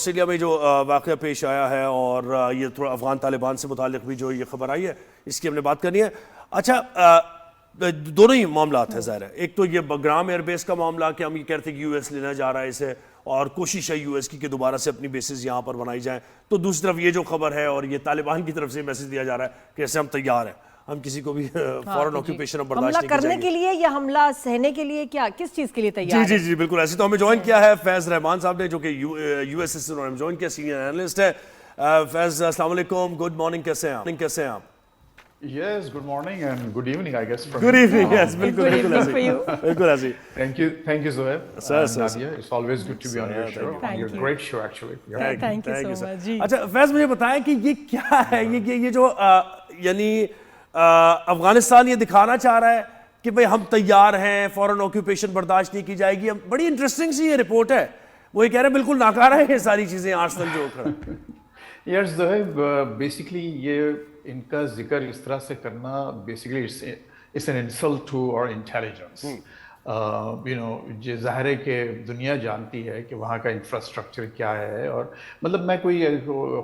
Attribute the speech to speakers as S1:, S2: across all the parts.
S1: Australia میں جو واقعہ پیش آیا ہے اور یہ تھوڑا افغان طالبان سے متعلق بھی جو یہ خبر آئی ہے اس کی ہم نے بات کرنی ہے. اچھا دونوں ہی معاملات ہیں ظاہر ہے. ایک تو یہ گرام ایئر بیس کا معاملہ کہ ہم یہ کہتے ہیں کہ یو ایس لینا جا رہا ہے اسے اور کوشش ہے یو ایس کی کہ دوبارہ سے اپنی بیسز یہاں پر بنائی جائیں. تو دوسری طرف یہ جو خبر ہے اور یہ طالبان کی طرف سے میسج دیا جا رہا ہے کہ ایسے ہم تیار ہیں, ہم کسی کو بھی فوراً آکیوپیشن اب برداشت نہیں کی جائے گی.
S2: حملہ کرنے کے لیے یا حملہ سہنے کے لیے کیا کس چیز کے لیے تیار
S1: جی جی بالکل ایسے. تو ہمیں جوائن کیا ہے فیض رحمان صاحب نے جو کہ یو ایس سے انہوں نے جوائن کیا, سینئر اینالسٹ ہے. فیض السلام علیکم, گڈ مارننگ, کیسے ہیں آپ؟
S3: Yes, good morning and good evening, I guess.
S1: Good evening, yes, بالکل ایسی.
S3: Thank you, Zohaib. Nadia, it's always good to be on your show. Your great show, actually.
S2: Thank you so much.
S1: اچھا فیض مجھے بتائیں کہ یہ کیا ہے, یہ جو یعنی افغانستان یہ دکھانا چاہ رہا ہے کہ بھئی ہم تیار ہیں, فوراً آکیوپیشن برداشت نہیں کی جائے گی. بڑی انٹرسٹنگ سی یہ رپورٹ ہے, وہ یہ کہہ رہے ہیں بالکل ناکارہ ہے یہ ساری چیزیں آرسنل جو کھڑا.
S3: Yes, Zohaib, basically یہ ان کا ذکر اس طرح سے کرنا basically it's an insult to our intelligence. یہ ظاہر ہے کہ دنیا جانتی ہے کہ وہاں کا انفراسٹرکچر کیا ہے, اور مطلب میں کوئی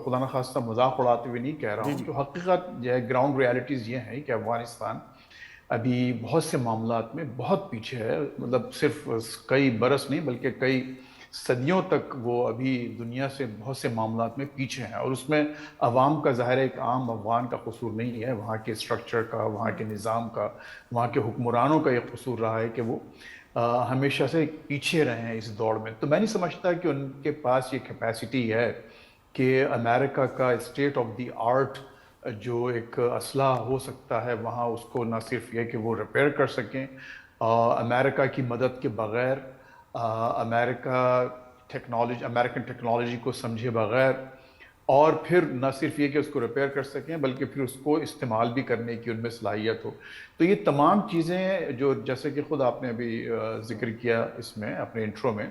S3: خدا نخواستہ مذاق اڑاتے ہوئے نہیں کہہ رہا ہوں. تو حقیقت جو ہے گراؤنڈ ریالٹیز یہ ہیں کہ افغانستان ابھی بہت سے معاملات میں بہت پیچھے ہے. مطلب صرف کئی برس نہیں بلکہ کئی صدیوں تک وہ ابھی دنیا سے بہت سے معاملات میں پیچھے ہیں, اور اس میں عوام کا ظاہر ایک عام افغان کا قصور نہیں ہے. وہاں کے اسٹرکچر کا, وہاں کے نظام کا, وہاں کے حکمرانوں کا یہ قصور رہا ہے کہ وہ ہمیشہ سے پیچھے رہے ہیں اس دوڑ میں. تو میں نہیں سمجھتا کہ ان کے پاس یہ کیپیسٹی ہے کہ امریکہ کا اسٹیٹ آف دی آرٹ جو ایک اسلحہ ہو سکتا ہے وہاں, اس کو نہ صرف یہ کہ وہ ریپیئر کر سکیں امریکہ کی مدد کے بغیر, امریکن ٹیکنالوجی کو سمجھے بغیر, اور پھر نہ صرف یہ کہ اس کو ریپیئر کر سکیں بلکہ پھر اس کو استعمال بھی کرنے کی ان میں صلاحیت ہو. تو یہ تمام چیزیں جو جیسے کہ خود آپ نے ابھی ذکر کیا اس میں اپنے انٹرو میں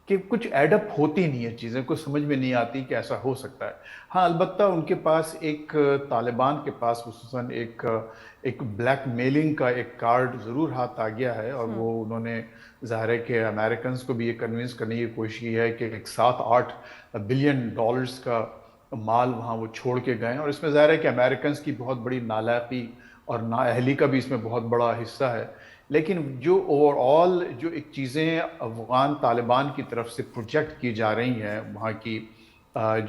S3: کہ کچھ ایڈ اپ ہوتی نہیں ہے, چیزیں کو سمجھ میں نہیں آتی کہ ایسا ہو سکتا ہے. ہاں البتہ ان کے پاس ایک طالبان کے پاس خصوصاً ایک بلیک میلنگ کا ایک کارڈ ضرور ہاتھ آ گیا ہے, اور وہ انہوں نے ظاہر ہے کہ امریکنز کو بھی یہ کنونس کرنے کی کوشش کی ہے کہ ایک 7-8 بلین ڈالرز کا مال وہاں وہ چھوڑ کے گئے, اور اس میں ظاہر ہے کہ امریکنز کی بہت بڑی نالائقی اور نااہلی کا بھی اس میں بہت بڑا حصہ ہے. لیکن جو اوور آل جو ایک چیزیں افغان طالبان کی طرف سے پروجیکٹ کی جا رہی ہیں وہاں کی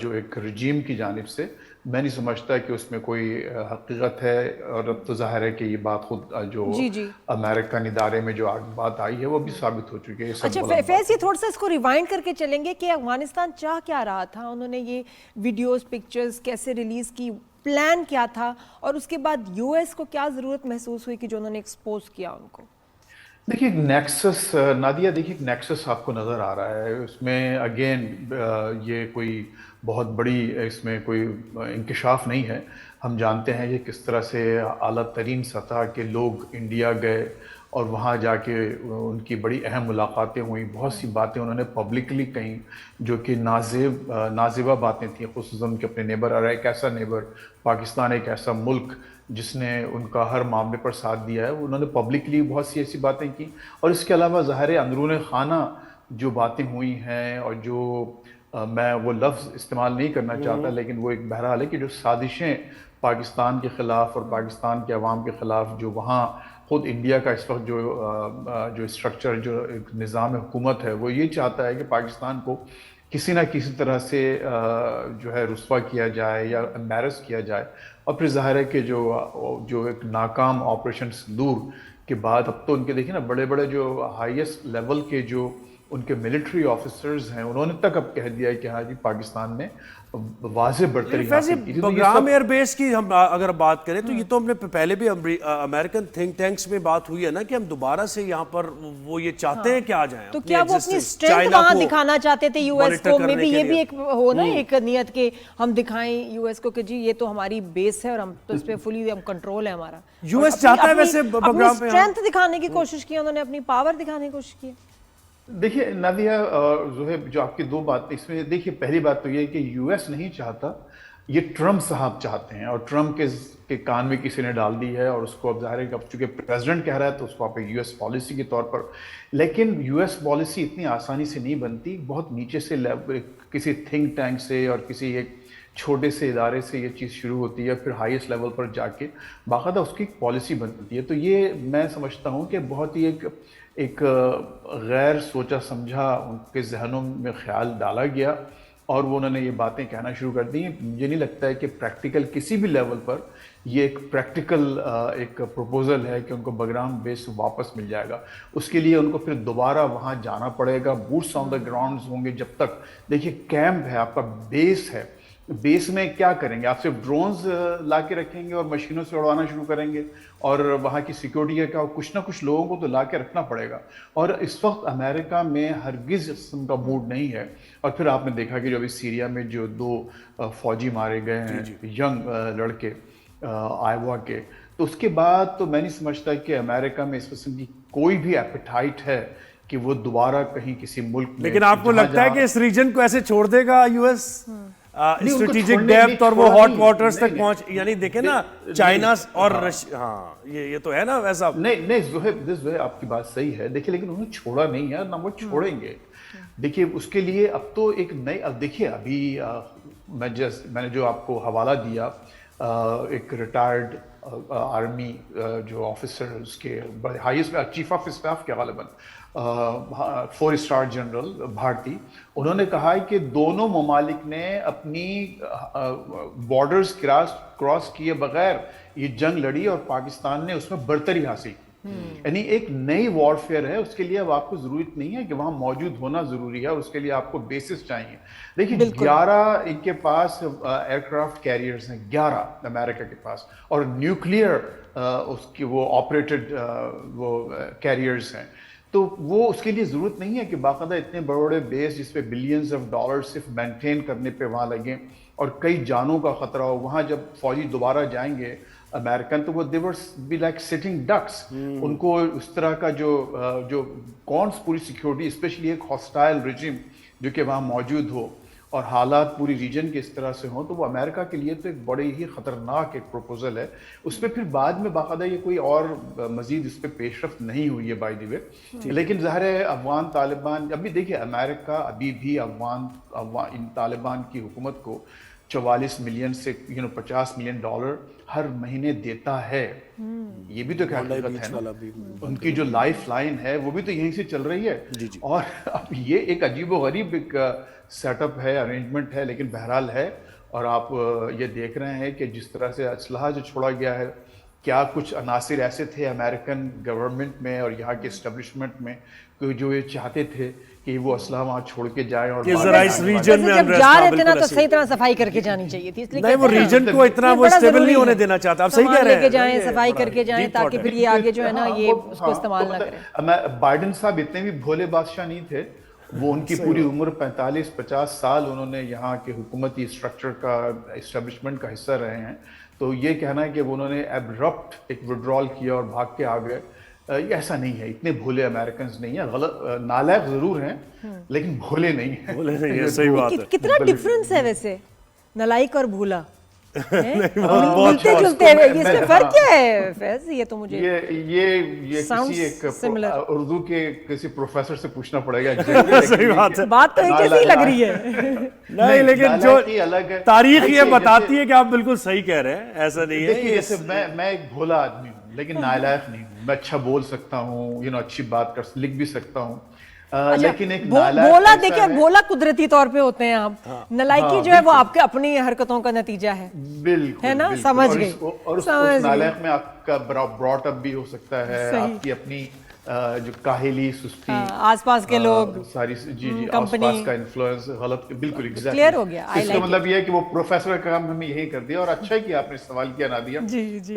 S3: جو ایک رجیم کی جانب سے, میں نہیں سمجھتا کہ اس میں کوئی حقیقت ہے. اور اب تو ظاہر ہے کہ یہ بات خود جو امریکن ادارے میں جو بات آئی ہے وہ بھی ثابت ہو چکی ہے.
S2: اچھا فیض, یہ تھوڑا سا اس کو ریوائنڈ کر کے چلیں گے کہ افغانستان چاہ کیا رہا تھا, انہوں نے یہ ویڈیوز پکچرز کیسے ریلیز کی, پلان کیا تھا, اور اس کے بعد یو ایس کو کیا ضرورت محسوس ہوئی کہ جو انہوں نے ایکسپوز کیا ان کو.
S3: دیکھیے نیکسس نادیہ, دیکھیے نیکسس آپ کو نظر آ رہا ہے اس میں. اگین یہ کوئی بہت بڑی اس میں کوئی انکشاف نہیں ہے. ہم جانتے ہیں کہ کس طرح سے اعلیٰ ترین سطح کے لوگ انڈیا گئے اور وہاں جا کے ان کی بڑی اہم ملاقاتیں ہوئیں, بہت سی باتیں انہوں نے پبلکلی کہیں جو کہ نازیبہ باتیں تھیں, خصوصاً کہ اپنے نیبر, اور ایک ایسا نیبر پاکستان, ایک ایسا ملک جس نے ان کا ہر معاملے پر ساتھ دیا ہے, انہوں نے پبلکلی بہت سی ایسی باتیں کی. اور اس کے علاوہ ظاہر اندرون خانہ جو باتیں ہوئی ہیں, اور جو میں وہ لفظ استعمال نہیں کرنا چاہتا لیکن وہ ایک بہرحال ہے کہ جو سازشیں پاکستان کے خلاف اور پاکستان کے عوام کے خلاف جو وہاں خود انڈیا کا اس وقت جو اسٹرکچر, جو ایک نظام حکومت ہے, وہ یہ چاہتا ہے کہ پاکستان کو کسی نہ کسی طرح سے جو ہے رسوا کیا جائے یا امبیرس کیا جائے. اور پھر ظاہر ہے کہ جو ایک ناکام آپریشن سندور کے بعد اب تو ان کے دیکھیں نا بڑے بڑے جو ہائیسٹ لیول کے جو ان کے ملٹری آفیسرز ہیں, انہوں نے تک اب کہہ دیا ہے کہ ہاں جی پاکستان نے واضح برتری حاصل کی.
S1: گرام ایئر بیس کی ہم اگر بات کریں تو یہ تو ہم نے پہلے بھی امریکن تھنک ٹینکس میں بات ہوئی ہے نا کہ ہم دوبارہ سے یہاں پر وہ یہ چاہتے ہیں کہ آ جائیں.
S2: تو کیا وہ اپنی اسٹرینتھ وہاں دکھانا چاہتے تھے یو ایس کو, میں بھی یہ بھی ایک ہو نا ایک نیت کہ ہم دکھائیں یو ایس کو کہ جی یہ تو ہماری بیس ہے اور ہم تو اس پہ فلی ہم کنٹرول ہے ہمارا.
S1: یو ایس چاہتا ہے ویسے
S2: اپنی اسٹرینتھ دکھانے کی کوشش کی انہوں نے, اپنی پاور دکھانے کی کوشش کی.
S3: دیکھیے نادیہ اور زہیب, جو آپ کی دو باتیں اس میں, دیکھیے پہلی بات تو یہ ہے کہ یو ایس نہیں چاہتا یہ ٹرمپ صاحب چاہتے ہیں، اور ٹرمپ کے کان میں کسی نے ڈال دی ہے، اور اس کو اب ظاہر ہے کہ اب چونکہ پریزیڈنٹ کہہ رہا ہے تو اس کو آپ یو ایس پالیسی کے طور پر، لیکن یو ایس پالیسی اتنی آسانی سے نہیں بنتی، بہت نیچے سے کسی تھنک ٹینک سے اور کسی ایک چھوٹے سے ادارے سے یہ چیز شروع ہوتی ہے، پھر ہائیسٹ لیول پر جا کے باقاعدہ اس کی ایک پالیسی بنتی ہے. تو یہ میں سمجھتا ہوں کہ بہت ہی ایک غیر سوچا سمجھا ان کے ذہنوں میں خیال ڈالا گیا، اور وہ انہوں نے یہ باتیں کہنا شروع کر دی. مجھے نہیں لگتا ہے کہ پریکٹیکل کسی بھی لیول پر یہ ایک پریکٹیکل ایک پروپوزل ہے کہ ان کو بگرام بیس واپس مل جائے گا. اس کے لیے ان کو پھر دوبارہ وہاں جانا پڑے گا، بوٹس آن دا گراؤنڈز ہوں گے. جب تک دیکھیے کیمپ ہے، آپ کا بیس ہے، بیس میں کیا کریں گے؟ آپ صرف ڈرونز لا کے رکھیں گے اور مشینوں سے اڑوانا شروع کریں گے، اور وہاں کی سیکیورٹی کا کچھ نہ کچھ لوگوں کو تو لا کے رکھنا پڑے گا. اور اس وقت امریکہ میں ہرگز اس قسم کا موڈ نہیں ہے. اور پھر آپ نے دیکھا کہ جو ابھی سیریا میں جو 2 فوجی مارے گئے ہیں، ینگ لڑکے آئیوا کے، تو اس کے بعد تو میں نہیں سمجھتا کہ امریکہ میں اس قسم کی کوئی بھی ایپیٹائٹ ہے کہ وہ دوبارہ کہیں کسی ملک میں.
S1: لیکن آپ کو لگتا ہے کہ اس ریجن کو ایسے چھوڑ دے گا یو ایس؟ اسٹریٹجک ڈیپتھ اور وہ ہاٹ واٹرز تک پہنچ، یعنی دیکھیں نا چائنا اور ہاں یہ تو ہے نا ویسا.
S3: نہیں زہیب آپ کی بات صحیح ہے. دیکھیے لیکن انہوں نے چھوڑا نہیں ہے، نہ وہ چھوڑیں گے. دیکھیے اس کے لیے اب تو ایک نئی، اب دیکھیے ابھی میں نے جو آپ کو حوالہ دیا، ایک ریٹائرڈ آرمی جو آفیسر اس کے ہائیسٹ چیف آف اسٹاف کے غالباً 4 اسٹار جنرل بھارتی، انہوں نے کہا ہے کہ دونوں ممالک نے اپنی بارڈرز کراس کیے بغیر یہ جنگ لڑی، اور پاکستان نے اس میں برتری حاصل کی. یعنی ایک نئی وارفیئر ہے. اس کے لیے اب آپ کو ضرورت نہیں ہے کہ وہاں موجود ہونا ضروری ہے، اس کے لیے آپ کو بیسز چاہیے. دیکھیے 11 ان کے پاس ایئر کرافٹ کیریئرز ہیں، 11 امریکہ کے پاس، اور نیوکلیئر اس کی وہ آپریٹڈ وہ کیریئرز ہیں. تو وہ اس کے لیے ضرورت نہیں ہے کہ باقاعدہ اتنے بڑے بڑے بیس جس پہ بلینز آف ڈالر صرف مینٹین کرنے پہ وہاں لگیں اور کئی جانوں کا خطرہ ہو. وہاں جب فوجی دوبارہ جائیں گے امریکن تو وہ they were be like sitting ducks. ان کو اس طرح کا جو کون پوری سیکیورٹی، اسپیشلی ایک ہاسٹائل ریجیم جو کہ وہاں موجود ہو اور حالات پوری ریجن کے اس طرح سے ہوں، تو وہ امریکہ کے لیے تو ایک بڑے ہی خطرناک ایک پروپوزل ہے. اس پہ پھر بعد میں باقاعدہ یہ کوئی اور مزید اس پہ پیش رفت نہیں ہوئی ہے بائی دی وے. لیکن ظاہر ہے افغان طالبان، ابھی دیکھیے امریکہ ابھی بھی ان طالبان کی حکومت کو 44 ملین سے 50 ملین ڈالر ہر مہینے دیتا ہے. یہ بھی تو ایک حقیقت ہے نا. ان کی جو لائف لائن ہے وہ بھی تو یہیں سے چل رہی ہے. اور اب یہ ایک عجیب و غریب ایک سیٹ اپ ہے، ارینجمنٹ ہے، لیکن بہرحال ہے. اور آپ یہ دیکھ رہے ہیں کہ جس طرح سے اسلحہ جو چھوڑا گیا ہے، کیا کچھ عناصر ایسے تھے امریکن گورنمنٹ میں اور یہاں کے اسٹیبلشمنٹ میں جو یہ چاہتے تھے کہ وہ اسلحہ وہاں چھوڑ کے جائیں، اور
S1: ذرا اس ریجن میں
S2: جب جا رہے تھے نا تو صحیح طرح صفائی کر کے جانی چاہیے تھی.
S1: نہیں وہ ریجن کو اتنا وہ اسٹیبل نہیں ہونے دینا چاہتا. آپ صحیح کہہ رہے ہیں،
S2: جائیں صفائی کر کے جائیں تاکہ پھر یہ آگے جو ہے نا یہ اس کو استعمال نہ کریں.
S3: بائیڈن صاحب اتنے بھی بھولے بادشاہ نہیں تھے. وہ ان کی پوری عمر 45-50 سال انہوں نے یہاں کے حکومتی اسٹرکچر کا، اسٹیبلشمنٹ کا حصہ رہے ہیں. تو یہ کہنا ہے کہ انہوں نے ایبرپٹ ایک وڈرال کیا اور بھاگ کے آ گئے، یہ ایسا نہیں ہے. اتنے بھولے امریکنز نہیں ہیں. غلط نالائق ضرور ہیں لیکن بھولے نہیں ہیں.
S1: صحیح بات ہے.
S2: کتنا ڈفرنس ہے ویسے نالائق اور بھولا، ملتے جلتے ہوئے، اس میں فرق کیا ہے فیض؟ یہ تو مجھے
S3: یہ کسی ایک اردو کے کسی پروفیسر سے پوچھنا پڑے گا.
S1: صحیح بات ہے.
S2: بات تو ایک جیسی لگ رہی ہے.
S1: نہیں لیکن جو تاریخ یہ بتاتی ہے کہ آپ بالکل صحیح کہہ رہے ہیں، ایسا نہیں ہے.
S3: جیسے میں ایک بھولا آدمی ہوں لیکن نالائق نہیں ہوں. میں اچھا بول سکتا ہوں، اچھی بات لکھ بھی سکتا ہوں، لیکن ایک
S2: بولا دیکھیں بولا قدرتی طور پہ ہوتے ہیں آپ. نالائکی جو ہے وہ آپ کے اپنی حرکتوں کا نتیجہ ہے.
S3: بالکل
S2: ہے نا، سمجھ گئی.
S3: اور اس نالائق میں آپ کا براٹ اپ بھی ہو سکتا ہے، آپ کی اپنی جو کاہلی، سستی،
S2: آس پاس کے لوگ،
S3: ساری آس پاس کا انفلوئنس غلط. بالکل ایگزیکٹ
S2: کلیئر ہو گیا.
S3: اس کا مطلب یہ ہے کہ وہ پروفیسر کا کام ہمیں یہی کر دیا. اور اچھا ہے کہ آپ نے سوال کیا نادیہ.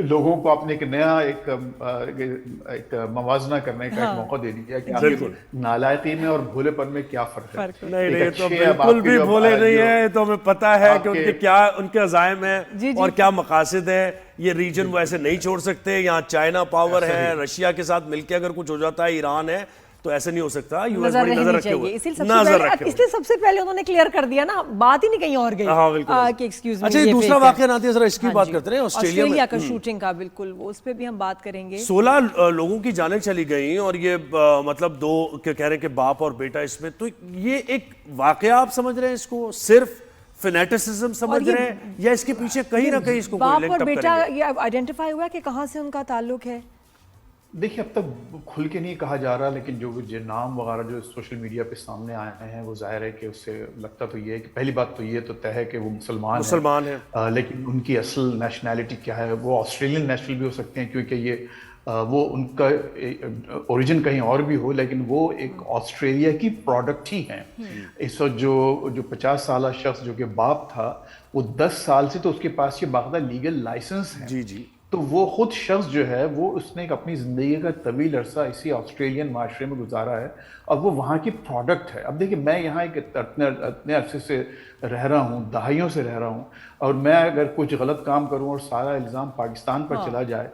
S3: لوگوں کو آپ نے ایک نیا ایک موازنہ کرنے کا ایک موقع دے دیا کہ نالائقی میں اور بھولے پن میں کیا فرق ہے.
S1: نہیں تو بالکل بھی بھولے نہیں ہے. تو ہمیں پتا ہے کہ ان کے کیا ان کے عزائم ہیں اور کیا مقاصد ہیں. یہ ریجن وہ ایسے نہیں چھوڑ سکتے. یہاں چائنا پاور ہے، رشیا کے ساتھ مل کے اگر کچھ ہو جاتا ہے، ایران ہے، تو ایسا نہیں ہو سکتا. یو ایس
S2: نظر
S1: بڑی نظر
S2: رہنی
S1: رکھے ہوئے,
S2: چاہیے.
S1: نظر رکھے
S2: اس لیے سب سے پہلے انہوں نے کلیئر کر دیا نا, بات ہی نہیں کہیں اور گئی.
S1: ہاں بالکل.
S2: کہ ایکسکیوز می.
S1: اچھا یہ دوسرا واقعہ نادیہ ذرا اس کی بات کرتے ہیں.
S2: آسٹریلیا کا شوٹنگ کا, بالکل وہ اس پہ بھی ہم بات کریں گے.
S1: 16 لوگوں کی جانیں چلی گئیں اور یہ مطلب 2 کہہ رہے ہیں کہ باپ اور بیٹا اس میں. تو یہ ایک واقعہ آپ سمجھ رہے ہیں اس کو صرف فینیٹسزم سمجھ رہے ہیں یا اس کے پیچھے کہیں نہ کہیں اس کو کوئی لنک
S2: باپ
S1: اپ
S2: اور بیٹا
S1: کریں گے؟
S2: یہ آئیڈینٹیفائی ہوا کہ کہاں سے ان کا تعلق ہے؟
S3: دیکھیے اب تک کھل کے نہیں کہا جا رہا, لیکن جو نام وغیرہ جو سوشل میڈیا پہ سامنے آئے ہیں وہ ظاہر ہے کہ اس سے لگتا تو یہ ہے کہ پہلی بات تو یہ تو طے ہے کہ وہ مسلمان ہیں, لیکن ان کی اصل نیشنلٹی کیا ہے, وہ آسٹریلین نیشنل بھی ہو سکتے ہیں کیونکہ یہ وہ ان کا اوریجن کہیں اور بھی ہو, لیکن وہ ایک آسٹریلیا کی پروڈکٹ ہی ہیں. اس وقت جو 50 سالہ شخص جو کہ باپ تھا وہ 10 سال سے تو اس کے پاس یہ باقاعدہ لیگل لائسنس ہے.
S1: جی جی.
S3: تو وہ خود شخص جو ہے وہ اس نے اپنی زندگی کا طویل عرصہ اسی آسٹریلین معاشرے میں گزارا ہے اور وہ وہاں کی پروڈکٹ ہے. اب دیکھیں میں یہاں ایک اتنے عرصے سے رہ رہا ہوں, دہائیوں سے رہ رہا ہوں, اور میں اگر کچھ غلط کام کروں اور سارا الزام پاکستان پر چلا جائے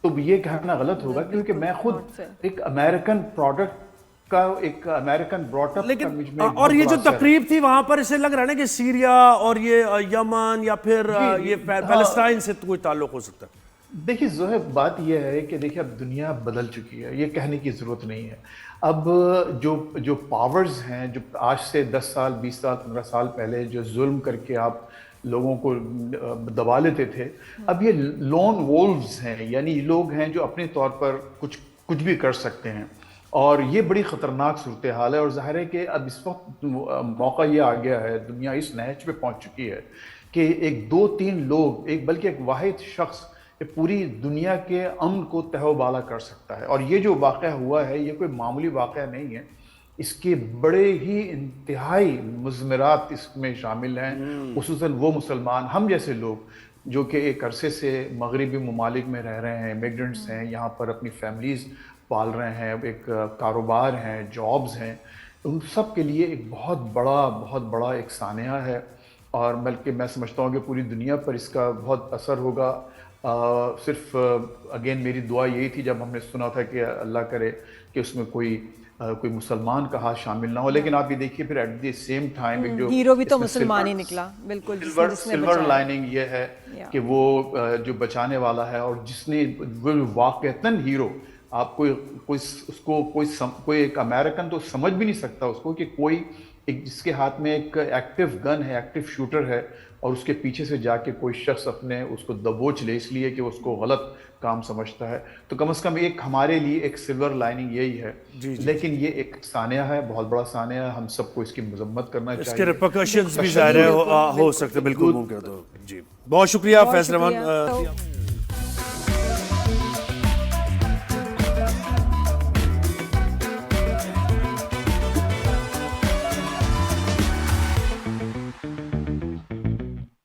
S3: تو یہ کہنا غلط ہوگا, کیونکہ میں خود ایک امریکن پروڈکٹ کا ایک امریکن براٹ اپ.
S1: لیکن اور یہ جو تقریب تھی وہاں پر اسے لگ رہا ہے نا کہ سیریا اور یہ یمن یا پھر یہ فلسطین سے کوئی تعلق ہو سکتا ہے.
S3: دیکھیے زہر بات یہ ہے کہ دیکھیے اب دنیا بدل چکی ہے, یہ کہنے کی ضرورت نہیں ہے. اب جو پاورز ہیں جو آج سے 10 سال 20 سال 15 سال پہلے جو ظلم کر کے آپ لوگوں کو دبا لیتے تھے, اب یہ لون وولفز ہیں, یعنی لوگ ہیں جو اپنے طور پر کچھ بھی کر سکتے ہیں, اور یہ بڑی خطرناک صورتحال ہے. اور ظاہر ہے کہ اب اس وقت موقع یہ آ گیا ہے, دنیا اس نہج پہ پہنچ چکی ہے کہ ایک 2-3 لوگ بلکہ ایک واحد شخص پوری دنیا کے امن کو تہو بالا کر سکتا ہے. اور یہ جو واقعہ ہوا ہے یہ کوئی معمولی واقعہ نہیں ہے, اس کے بڑے ہی انتہائی مضمرات اس میں شامل ہیں, خصوصاً وہ مسلمان ہم جیسے لوگ جو کہ ایک عرصے سے مغربی ممالک میں رہ رہے ہیں, امیگرنٹس ہیں, یہاں پر اپنی فیملیز پال رہے ہیں, ایک کاروبار ہیں, جابز ہیں, ان سب کے لیے ایک بہت بڑا ایک سانحہ ہے. اور بلکہ میں سمجھتا ہوں کہ پوری دنیا پر اس کا بہت اثر ہوگا. صرف اگین میری دعا یہی تھی جب ہم نے سنا تھا کہ اللہ کرے کہ اس میں کوئی مسلمان کا ہاتھ شامل نہ ہو, لیکن آپ یہ دیکھیے پھر ایٹ دی سیم ٹائم ایک جو
S2: ہیرو بھی تو مسلمان ہی نکلا. بالکل
S3: سلور لائننگ یہ ہے کہ وہ جو بچانے والا ہے, اور جس نے واقعتاً ہیرو آپ کوئی ایک امریکن تو سمجھ بھی نہیں سکتا اس کو کہ کوئی ایک جس کے ہاتھ میں ایک ایکٹیو گن ہے, ایکٹیو شوٹر ہے, اور اس کے پیچھے سے جا کے کوئی شخص اپنے اس کو دبوچ لے اس لیے کہ اس کو غلط کام سمجھتا ہے. تو کم از کم ایک ہمارے لیے ایک سلور لائننگ یہی ہے. لیکن یہ ایک سانحہ ہے, بہت بڑا سانحہ ہے, ہم سب کو اس کی مذمت کرنا چاہیے.
S1: اس کے ریپرکشنز بھی ظاہر ہو سکتے بالکل ممکن. تو جی بہت شکریہ فیض رحمان.